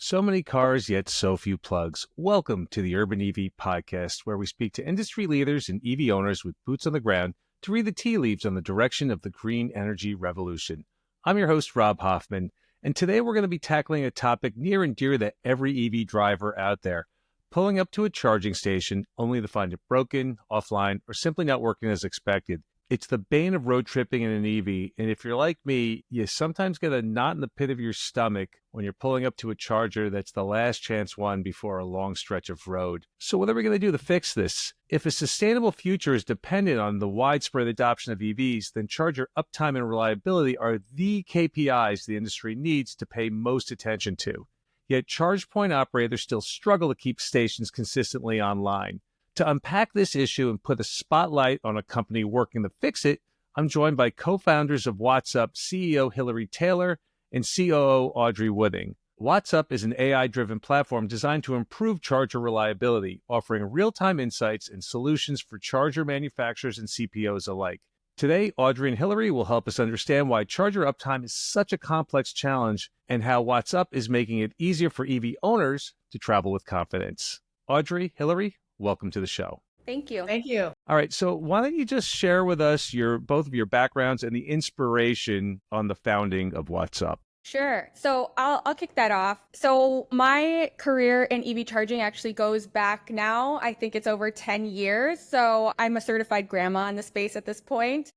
So many cars, yet so few plugs. Welcome to the Urban EV Podcast, where we speak to industry leaders and EV owners with boots on the ground to read the tea leaves on the direction of the green energy revolution. I'm your host, Rob Hoffman, and today we're going to be tackling a topic near and dear to every EV driver out there: pulling up to a charging station only to find it broken, offline, or simply not working as expected. It's the bane of road tripping in an EV, and if you're like me, you sometimes get a knot in the pit of your stomach when you're pulling up to a charger that's the last chance one before a long stretch of road. So what are we going to do to fix this? If a sustainable future is dependent on the widespread adoption of EVs, then charger uptime and reliability are the KPIs the industry needs to pay most attention to. Yet charge point operators still struggle to keep stations consistently online. To unpack this issue and put a spotlight on a company working to fix it, I'm joined by co-founders of WattsUp, CEO Hilary Taylor and COO Audrey Wooding. WattsUp is an AI-driven platform designed to improve charger reliability, offering real-time insights and solutions for charger manufacturers and CPOs alike. Today, Audrey and Hilary will help us understand why charger uptime is such a complex challenge and how WattsUp is making it easier for EV owners to travel with confidence. Audrey, Hilary, welcome to the show. Thank you. Thank you. All right, so why don't you just share with us both of your backgrounds and the inspiration on the founding of WattsUp? Sure. So I'll kick that off. So my career in EV charging actually goes back now. I think it's over 10 years. So I'm a certified grandma in the space at this point.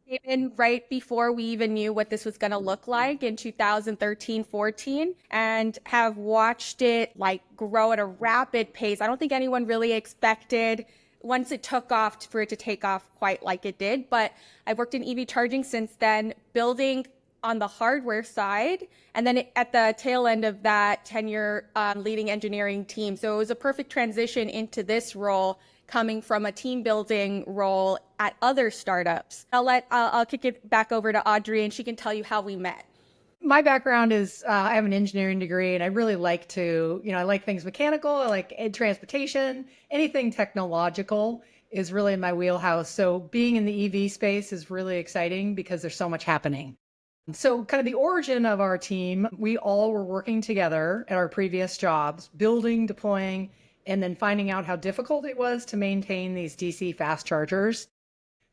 Even right before we even knew what this was going to look like in 2013-14, and have watched it grow at a rapid pace. I don't think anyone really expected once it took off for it to take off quite like it did. But I've worked in EV charging since then, building on the hardware side, and then at the tail end of that tenure, leading engineering team. So it was a perfect transition into this role, coming from a team building role at other startups. I'll kick it back over to Audrey, and she can tell you how we met. My background is I have an engineering degree, and I really like to, I like things mechanical, I like transportation, anything technological is really in my wheelhouse. So being in the EV space is really exciting because there's so much happening. So kind of the origin of our team, we all were working together at our previous jobs, building, deploying, and then finding out how difficult it was to maintain these DC fast chargers.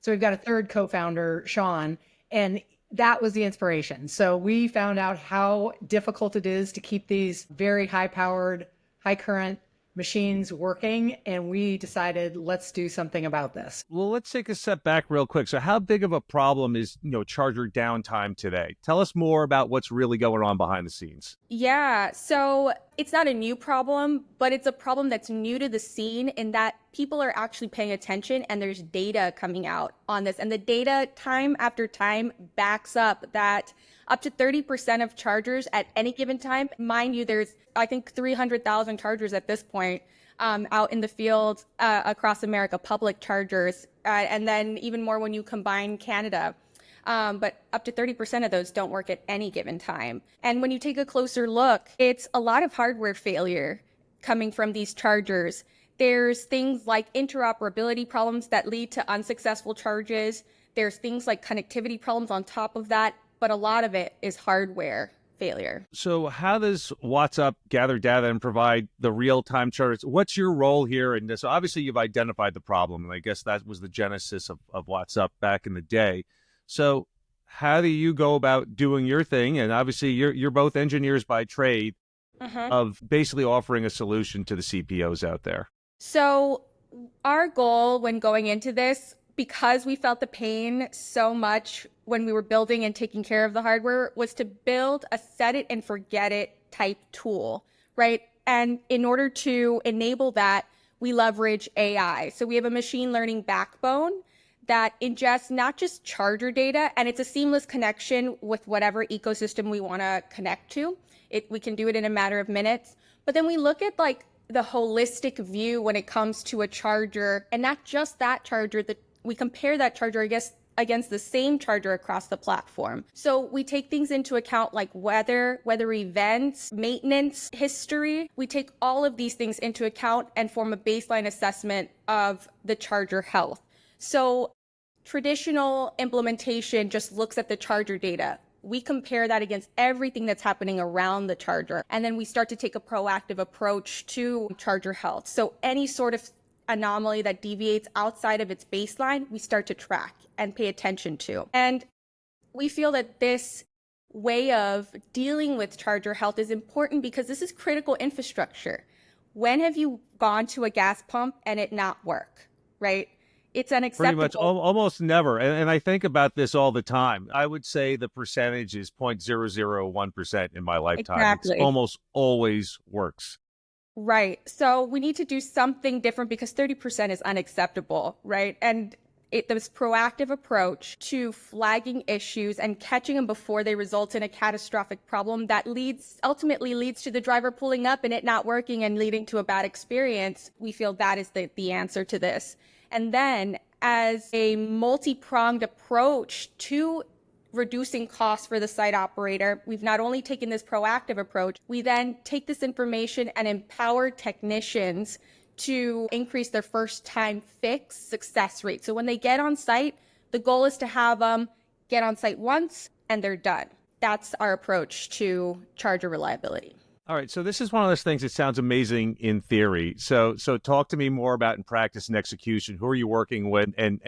So we've got a third co-founder, Sean, and that was the inspiration. So we found out how difficult it is to keep these very high-powered, high-current machines working, and we decided, let's do something about this. Well, let's take a step back real quick. So how big of a problem is, charger downtime today? Tell us more about what's really going on behind the scenes. Yeah, so it's not a new problem, but it's a problem that's new to the scene in that people are actually paying attention and there's data coming out on this. And the data time after time backs up that up to 30% of chargers at any given time, mind you, there's, I think, 300,000 chargers at this point out in the field across America, public chargers, and then even more when you combine Canada. But up to 30% of those don't work at any given time. And when you take a closer look, it's a lot of hardware failure coming from these chargers. There's things like interoperability problems that lead to unsuccessful charges. There's things like connectivity problems on top of that, but a lot of it is hardware failure. So how does WattsUp gather data and provide the real-time chargers? What's your role here in this? Obviously, you've identified the problem, and I guess that was the genesis of WattsUp back in the day. So how do you go about doing your thing? And obviously, you're both engineers by trade, of basically offering a solution to the CPOs out there. So our goal when going into this, because we felt the pain so much when we were building and taking care of the hardware, was to build a set it and forget it type tool, right? And in order to enable that, we leverage AI. So we have a machine learning backbone that ingests not just charger data, and it's a seamless connection with whatever ecosystem we want to connect to. We can do it in a matter of minutes. But then we look at the holistic view when it comes to a charger, and not just that charger, we compare that charger, I guess, against the same charger across the platform. So we take things into account like weather events, maintenance history. We take all of these things into account and form a baseline assessment of the charger health. So traditional implementation just looks at the charger data. we compare that against everything that's happening around the charger. And then we start to take a proactive approach to charger health. So any sort of anomaly that deviates outside of its baseline, we start to track and pay attention to. And we feel that this way of dealing with charger health is important because this is critical infrastructure. When have you gone to a gas pump and it not work, right? It's unacceptable. Pretty much almost never. And I think about this all the time. I would say the percentage is 0.001% in my lifetime. Exactly. It almost always works. Right. So we need to do something different because 30% is unacceptable, right? And this proactive approach to flagging issues and catching them before they result in a catastrophic problem that ultimately leads to the driver pulling up and it not working and leading to a bad experience. We feel that is the answer to this. And then as a multi-pronged approach to reducing costs for the site operator, we've not only taken this proactive approach, we then take this information and empower technicians to increase their first time fix success rate. So when they get on site, the goal is to have them get on site once and they're done. That's our approach to charger reliability. All right. So this is one of those things that sounds amazing in theory. So talk to me more about in practice and execution. Who are you working with? And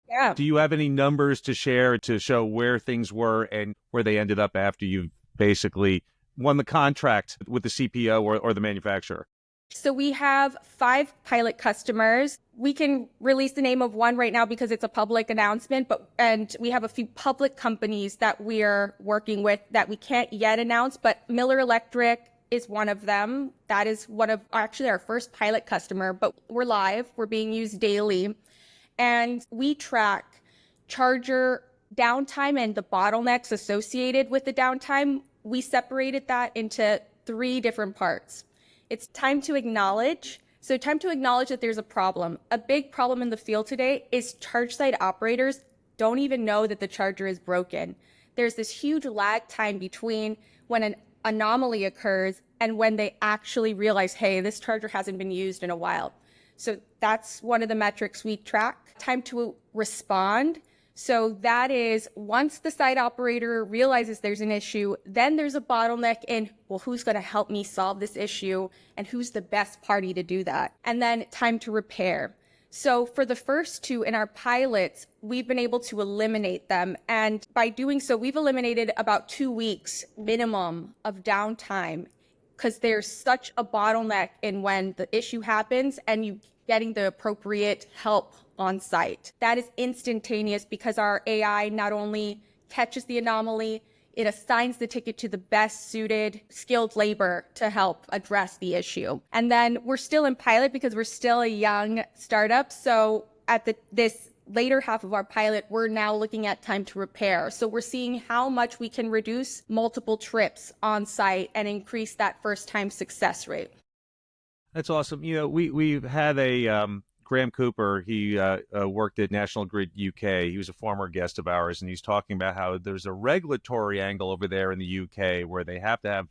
Yeah. do you have any numbers to share to show where things were and where they ended up after you basically won the contract with the CPO or the manufacturer? So we have 5 pilot customers. We can release the name of one right now because it's a public announcement, and we have a few public companies that we're working with that we can't yet announce, but Miller Electric is one of them. That is actually our first pilot customer, but we're live. We're being used daily. And we track charger downtime and the bottlenecks associated with the downtime. We separated that into 3 different parts. It's time to acknowledge. So time to acknowledge that there's a problem. A big problem in the field today is charge site operators don't even know that the charger is broken. There's this huge lag time between when an anomaly occurs and when they actually realize, hey, this charger hasn't been used in a while. So that's one of the metrics we track. Time to respond. So that is once the site operator realizes there's an issue, then there's a bottleneck in, well, who's going to help me solve this issue and who's the best party to do that? And then time to repair. So for the first 2 in our pilots, we've been able to eliminate them. And by doing so, we've eliminated about 2 weeks minimum of downtime because there's such a bottleneck in when the issue happens and you getting the appropriate help on site. That is instantaneous because our AI not only catches the anomaly, it assigns the ticket to the best suited skilled labor to help address the issue. And then we're still in pilot because we're still a young startup. So at this later half of our pilot, we're now looking at time to repair. So we're seeing how much we can reduce multiple trips on site and increase that first time success rate. That's awesome. You know, we've had a Graham Cooper. He worked at National Grid UK. He was a former guest of ours, and he's talking about how there's a regulatory angle over there in the UK where they have to have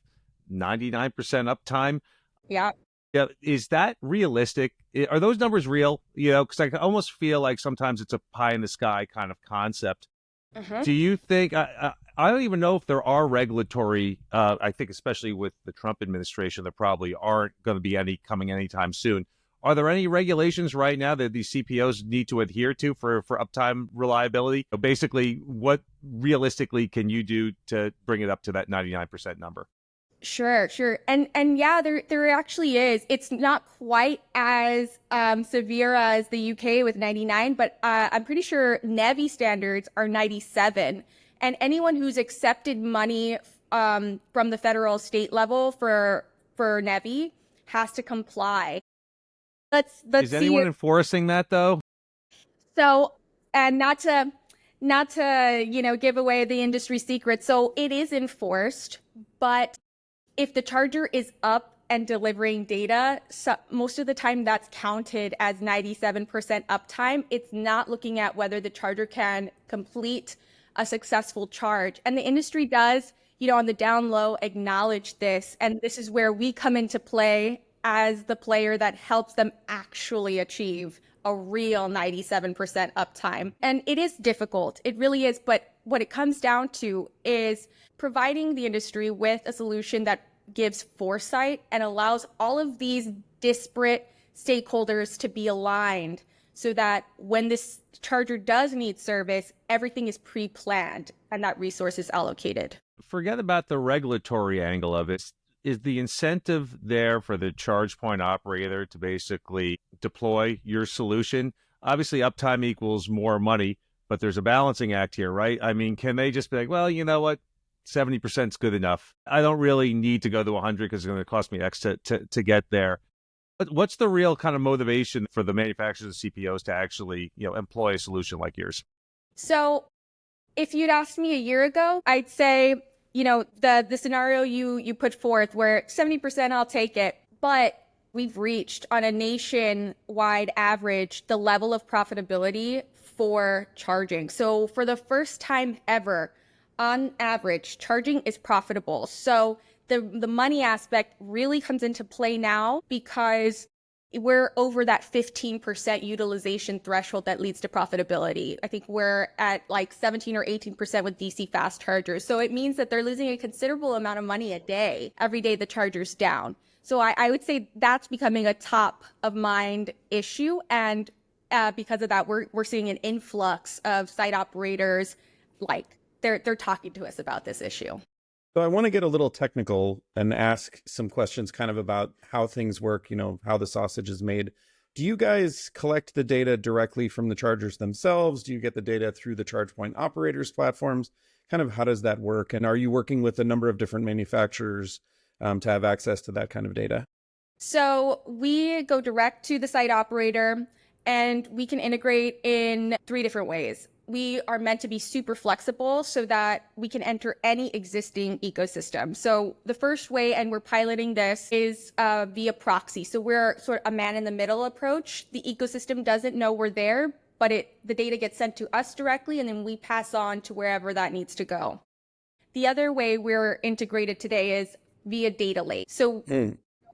99% uptime. Yeah. Yeah, is that realistic? Are those numbers real? You know, because I almost feel like sometimes it's a pie in the sky kind of concept. Mm-hmm. Do you think, I don't even know if there are regulatory, I think especially with the Trump administration, there probably aren't going to be any coming anytime soon. Are there any regulations right now that these CPOs need to adhere to for uptime reliability? So basically, what realistically can you do to bring it up to that 99% number? Sure. And yeah, there actually is. It's not quite as severe as the UK with 99, but I'm pretty sure NEVI standards are 97. And anyone who's accepted money from the federal state level for NEVI has to comply. Let's Is anyone enforcing that though? So, and not to give away the industry secret. So it is enforced, but if the charger is up and delivering data, most of the time that's counted as 97% uptime. It's not looking at whether the charger can complete a successful charge. And the industry does, on the down low, acknowledge this. And this is where we come into play as the player that helps them actually achieve a real 97% uptime. And it is difficult. It really is. But what it comes down to is providing the industry with a solution that gives foresight and allows all of these disparate stakeholders to be aligned so that when this charger does need service, everything is pre-planned and that resource is allocated. Forget about the regulatory angle of it. Is the incentive there for the charge point operator to basically deploy your solution? Obviously, uptime equals more money, but there's a balancing act here, right? I mean, can they just be like, well, you know what? 70% is good enough. I don't really need to go to 100 because it's going to cost me X to get there. But what's the real kind of motivation for the manufacturers and CPOs to actually, employ a solution like yours? So if you'd asked me a year ago, I'd say, the scenario you put forth where 70% I'll take it, but we've reached on a nationwide average the level of profitability for charging. So for the first time ever, on average, charging is profitable. So the money aspect really comes into play now because we're over that 15% utilization threshold that leads to profitability. I think we're at like 17 or 18% with DC fast chargers. So it means that they're losing a considerable amount of money a day, every day the charger's down. So I would say that's becoming a top of mind issue. And because of that, we're seeing an influx of site operators, like they're talking to us about this issue. So I want to get a little technical and ask some questions kind of about how things work, how the sausage is made. Do you guys collect the data directly from the chargers themselves? Do you get the data through the charge point operators platforms? Kind of how does that work? And are you working with a number of different manufacturers to have access to that kind of data? So we go direct to the site operator and we can integrate in 3 different ways. We are meant to be super flexible so that we can enter any existing ecosystem. So the first way, and we're piloting this, is via proxy. So we're sort of a man in the middle approach. The ecosystem doesn't know we're there, but the data gets sent to us directly, and then we pass on to wherever that needs to go. The other way we're integrated today is via data lake. So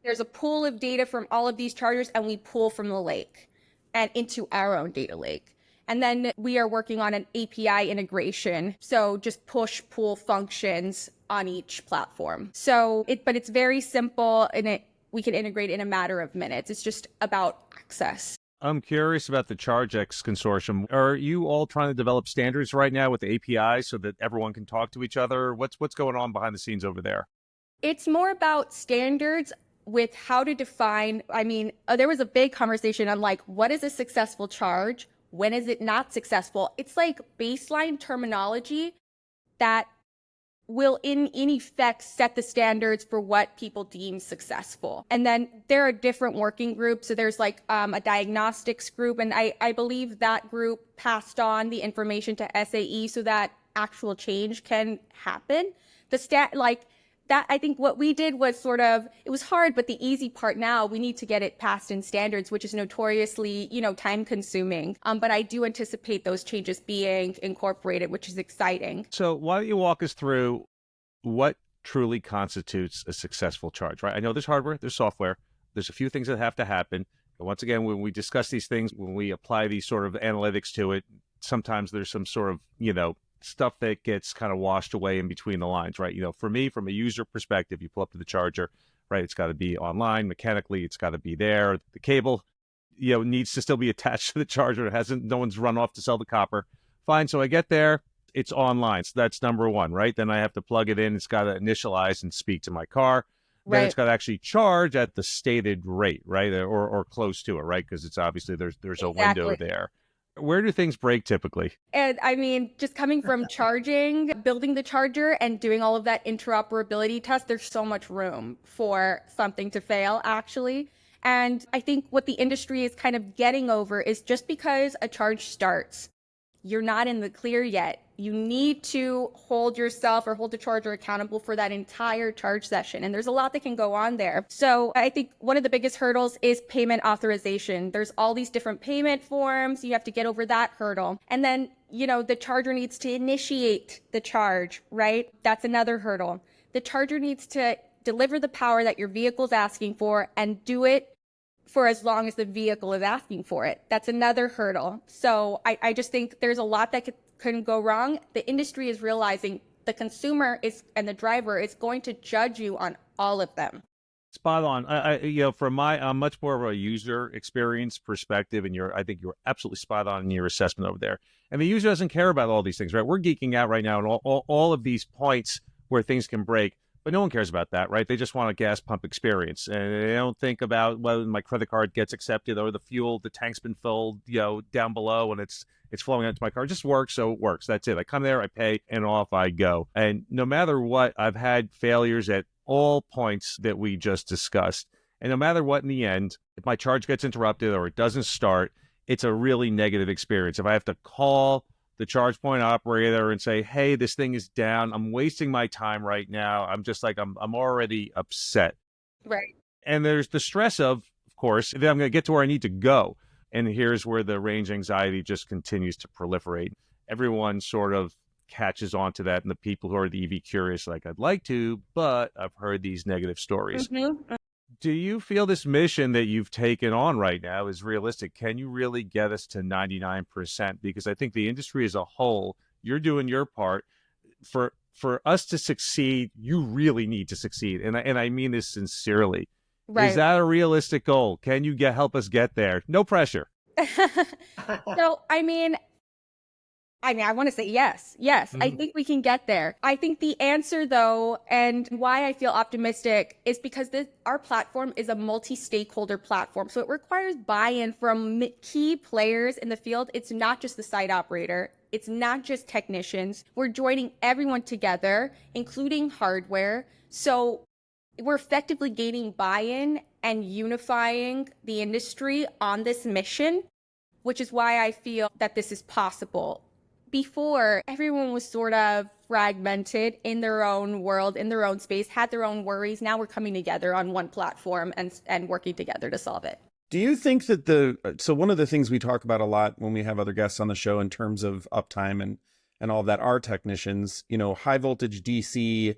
there's a pool of data from all of these chargers, and we pull from the lake and into our own data lake. And then we are working on an API integration. So just push pull functions on each platform. But it's very simple and we can integrate in a matter of minutes. It's just about access. I'm curious about the ChargeX consortium. Are you all trying to develop standards right now with the API so that everyone can talk to each other? What's going on behind the scenes over there? It's more about standards with how to define. I mean, there was a big conversation on what is a successful charge? When is it not successful? It's like baseline terminology that will in effect set the standards for what people deem successful. And then there are different working groups. So there's a diagnostics group. And I believe that group passed on the information to SAE so that actual change can happen. That I think what we did was it was hard, but the easy part now, we need to get it passed in standards, which is notoriously, time consuming. But I do anticipate those changes being incorporated, which is exciting. So why don't you walk us through what truly constitutes a successful charge, right? I know there's hardware, there's software, there's a few things that have to happen. And once again, when we discuss these things, when we apply these sort of analytics to it, sometimes there's some sort of, stuff that gets kind of washed away in between the lines, right? For me, from a user perspective, you pull up to the charger, right? It's got to be online mechanically. It's got to be there. The cable, needs to still be attached to the charger. No one's run off to sell the copper. Fine. So I get there. It's online. So that's number one, right? Then I have to plug it in. It's got to initialize and speak to my car. Then it's got to actually charge at the stated rate, right? Or close to it, right? Because it's obviously there's a window there. Where do things break typically? And I mean, just coming from charging, building the charger and doing all of that interoperability test, there's so much room for something to fail, actually. And I think what the industry is kind of getting over is just because a charge starts, you're not in the clear yet. You need to hold yourself or hold the charger accountable for that entire charge session. And there's a lot that can go on there. So I think one of the biggest hurdles is payment authorization. There's all these different payment forms. You have to get over that hurdle. And then, the charger needs to initiate the charge, right? That's another hurdle. The charger needs to deliver the power that your vehicle's asking for and do it for as long as the vehicle is asking for it. That's another hurdle. So I just think there's a lot that couldn't go wrong. The industry is realizing the consumer is and the driver is going to judge you on all of them. Spot on. From my much more of a user experience perspective, and I think you're absolutely spot on in your assessment over there. And the user doesn't care about all these things, right? We're geeking out right now on all of these points where things can break, but no one cares about that, right? They just want a gas pump experience, and they don't think about whether my credit card gets accepted or the tank's been filled, down below, and it's flowing into my car. It just works, so it works. That's it. I come there, I pay, and off I go. And no matter what, I've had failures at all points that we just discussed. And no matter what, in the end, if my charge gets interrupted or it doesn't start, it's a really negative experience. If I have to call the charge point operator and say, hey, this thing is down, I'm wasting my time right now, I'm just like, I'm already upset. Right. And there's the stress of course, that I'm going to get to where I need to go. And here's where the range anxiety just continues to proliferate. Everyone sort of catches on to that, and the people who are the EV curious, like, I'd like to, but I've heard these negative stories. Mm-hmm. Do you feel this mission that you've taken on right now is realistic? Can you really get us to 99%? Because I think the industry as a whole, you're doing your part. For us to succeed, you really need to succeed. And I mean this sincerely. Right. Is that a realistic goal? Can you help us get there? No pressure. So, I want to say yes. Yes, I think we can get there. I think the answer, though, and why I feel optimistic is because our platform is a multi-stakeholder platform. So it requires buy-in from key players in the field. It's not just the site operator. It's not just technicians. We're joining everyone together, including hardware. So we're effectively gaining buy-in and unifying the industry on this mission, which is why I feel that this is possible. Before, everyone was sort of fragmented in their own world, in their own space, had their own worries. Now we're coming together on one platform and working together to solve it. Do you think that so one of the things we talk about a lot when we have other guests on the show in terms of uptime and all of that are technicians, high voltage DC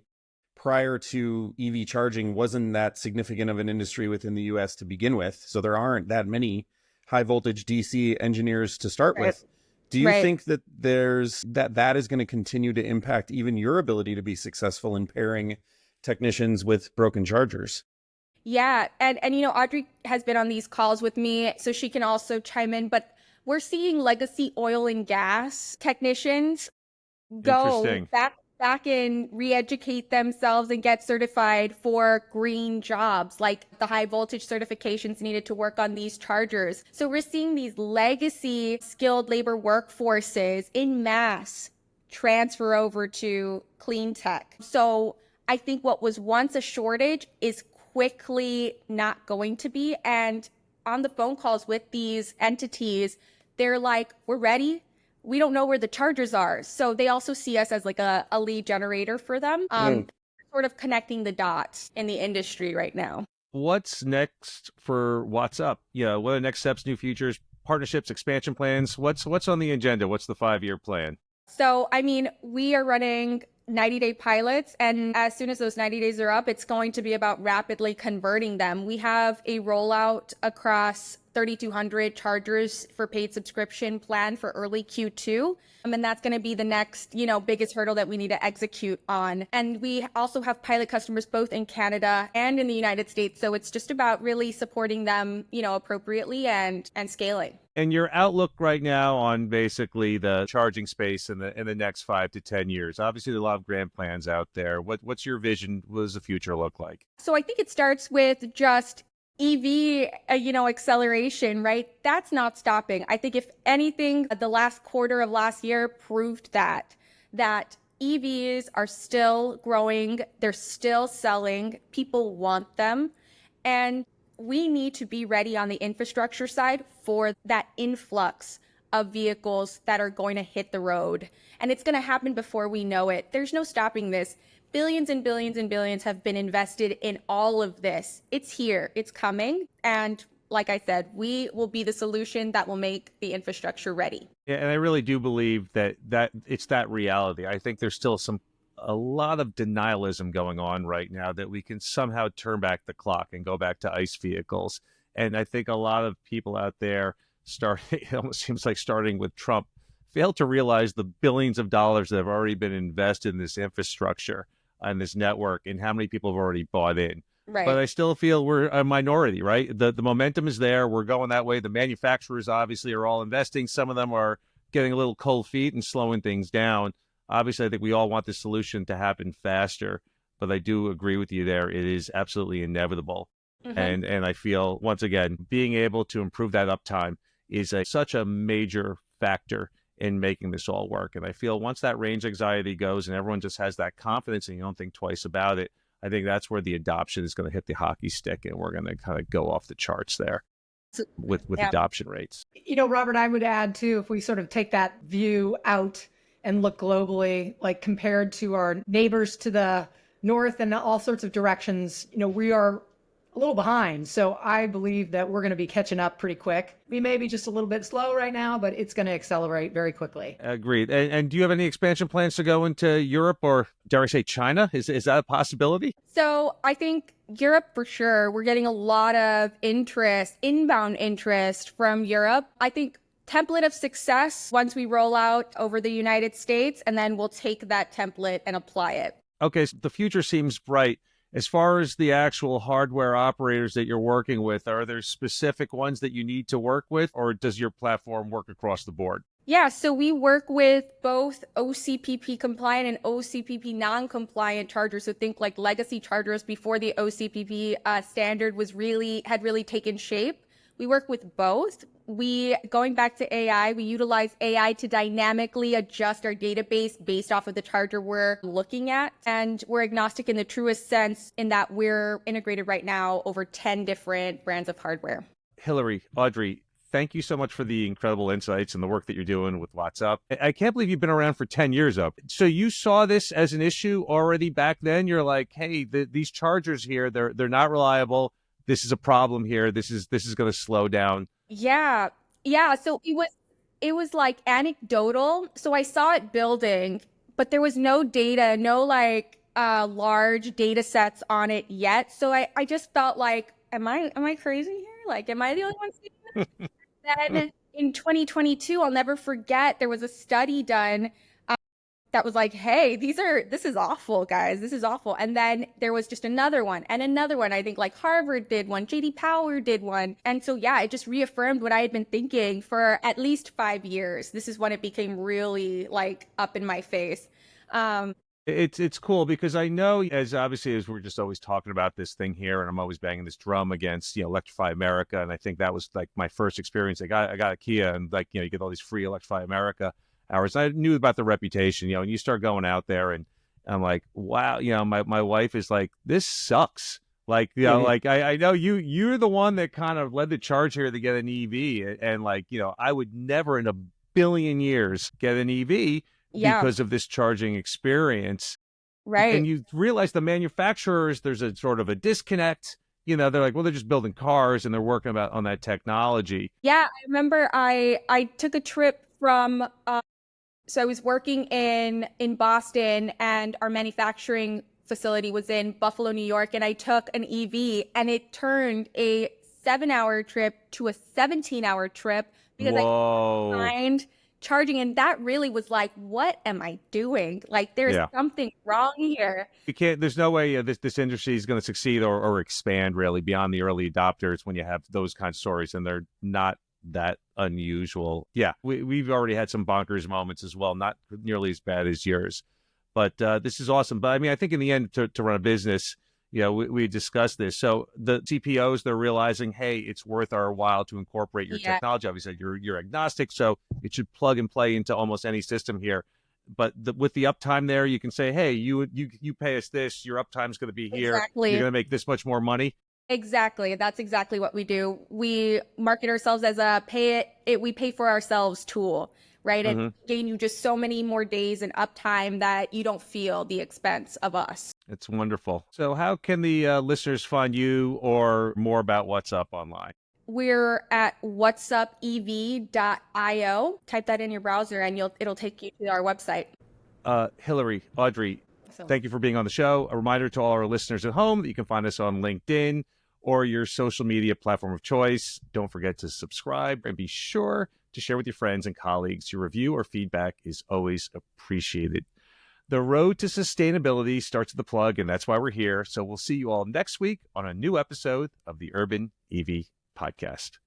prior to EV charging wasn't that significant of an industry within the US to begin with. So there aren't that many high voltage DC engineers to start with. Do you think that that is going to continue to impact even your ability to be successful in pairing technicians with broken chargers? Yeah. And Audrey has been on these calls with me, so she can also chime in. But we're seeing legacy oil and gas technicians go back and re-educate themselves and get certified for green jobs, like the high voltage certifications needed to work on these chargers. So we're seeing these legacy skilled labor workforces in mass transfer over to clean tech. So I think what was once a shortage is quickly not going to be. And on the phone calls with these entities, they're like, we're ready. We don't know where the chargers are. So they also see us as like a lead generator for them, sort of connecting the dots in the industry right now. What's next for WattsUp? What are the next steps, new features, partnerships, expansion plans? What's on the agenda? What's the 5-year plan? So, we are running 90-day pilots, and as soon as those 90 days are up, it's going to be about rapidly converting them. We have a rollout across 3,200 chargers for paid subscription plan for early Q2. And that's going to be the next, biggest hurdle that we need to execute on. And we also have pilot customers both in Canada and in the United States. So it's just about really supporting them, appropriately and scaling. And your outlook right now on basically the charging space in the next 5 to 10 years. Obviously, there are a lot of grand plans out there. What's your vision? What does the future look like? So I think it starts with just EV, acceleration, right? That's not stopping. I think if anything, the last quarter of last year proved that EVs are still growing. They're still selling. People want them. And we need to be ready on the infrastructure side for that influx of vehicles that are going to hit the road. And it's going to happen before we know it. There's no stopping this. Billions and billions and billions have been invested in all of this. It's here. It's coming. And like I said, we will be the solution that will make the infrastructure ready. Yeah, and I really do believe that it's that reality. I think there's still a lot of denialism going on right now that we can somehow turn back the clock and go back to ICE vehicles. And I think a lot of people out there it almost seems like starting with Trump, fail to realize the billions of dollars that have already been invested in this infrastructure and this network and how many people have already bought in. Right. But I still feel we're a minority, right? The momentum is there. We're going that way. The manufacturers obviously are all investing. Some of them are getting a little cold feet and slowing things down. Obviously, I think we all want this solution to happen faster, but I do agree with you there. It is absolutely inevitable. Mm-hmm. And I feel, once again, being able to improve that uptime is such a major factor in making this all work. And I feel once that range anxiety goes and everyone just has that confidence and you don't think twice about it, I think that's where the adoption is going to hit the hockey stick, and we're going to kind of go off the charts there with adoption rates. Robert, I would add too, if we sort of take that view out and look globally, like compared to our neighbors to the north and all sorts of directions, we are a little behind. So I believe that we're going to be catching up pretty quick. We may be just a little bit slow right now, but it's going to accelerate very quickly. Agreed. And do you have any expansion plans to go into Europe or, dare I say, China? Is that a possibility? So I think Europe for sure. We're getting a lot of inbound interest from Europe. I think template of success once we roll out over the United States, and then we'll take that template and apply it. Okay, so the future seems bright. As far as the actual hardware operators that you're working with, are there specific ones that you need to work with, or does your platform work across the board? Yeah, so we work with both OCPP compliant and OCPP non-compliant chargers. So think like legacy chargers before the OCPP standard had really taken shape. We work with both. Going back to AI, we utilize AI to dynamically adjust our database based off of the charger we're looking at. And we're agnostic in the truest sense in that we're integrated right now over 10 different brands of hardware. Hilary, Audrey, thank you so much for the incredible insights and the work that you're doing with WattsUp. I can't believe you've been around for 10 years up. So you saw this as an issue already back then. You're like, hey, these chargers here, they're not reliable. This is a problem here. This is going to slow down. Yeah. So it was like anecdotal. So I saw it building, but there was no data, no large data sets on it yet. So I just felt like, am I crazy here? Like, am I the only one seeing this? Then in 2022, I'll never forget, there was a study done that was like, hey, this is awful, guys. This is awful. And then there was just another one and another one. I think like Harvard did one, JD Power did one. And so, yeah, it just reaffirmed what I had been thinking for at least 5 years. This is when it became really like up in my face. It's cool because I know, as we're just always talking about this thing here, and I'm always banging this drum against, Electrify America. And I think that was like my first experience. I got a Kia, and like, you get all these free Electrify America hours. I knew about the reputation, and you start going out there and I'm like, wow, my wife is like, this sucks. Like, like I know you're the one that kind of led the charge here to get an EV. And like, I would never in a billion years get an EV because of this charging experience. Right. And you realize the manufacturers, there's a sort of a disconnect. They're like, well, they're just building cars and they're working on that technology. Yeah. I remember I took a trip from, so I was working in Boston, and our manufacturing facility was in Buffalo, New York, and I took an EV, and it turned a 7-hour trip to a 17-hour trip because Whoa. I find charging, and that really was like, what am I doing? Like, there's something wrong here. There's no way this industry is going to succeed or expand really beyond the early adopters when you have those kinds of stories, and they're not that unusual. Yeah, we've already had some bonkers moments as well, not nearly as bad as yours, but this is awesome. But I mean, I think in the end, to run a business, we discussed this. So the CPOs, they're realizing, hey, it's worth our while to incorporate your technology. Obviously, you're agnostic, so it should plug and play into almost any system here. But with the uptime there, you can say, hey, you pay us this, your uptime is going to be here. Exactly. You're going to make this much more money. Exactly. That's exactly what we do. We market ourselves as a we pay for ourselves tool, right? And gain you just so many more days and uptime that you don't feel the expense of us. It's wonderful. So how can the listeners find you or more about WattsUp online? We're at WattsUpEV.io. Type that in your browser and it'll take you to our website. Hilary, Audrey, thank you for being on the show. A reminder to all our listeners at home that you can find us on LinkedIn or your social media platform of choice. Don't forget to subscribe and be sure to share with your friends and colleagues. Your review or feedback is always appreciated. The road to sustainability starts at the plug, and that's why we're here. So we'll see you all next week on a new episode of the Urban EV Podcast.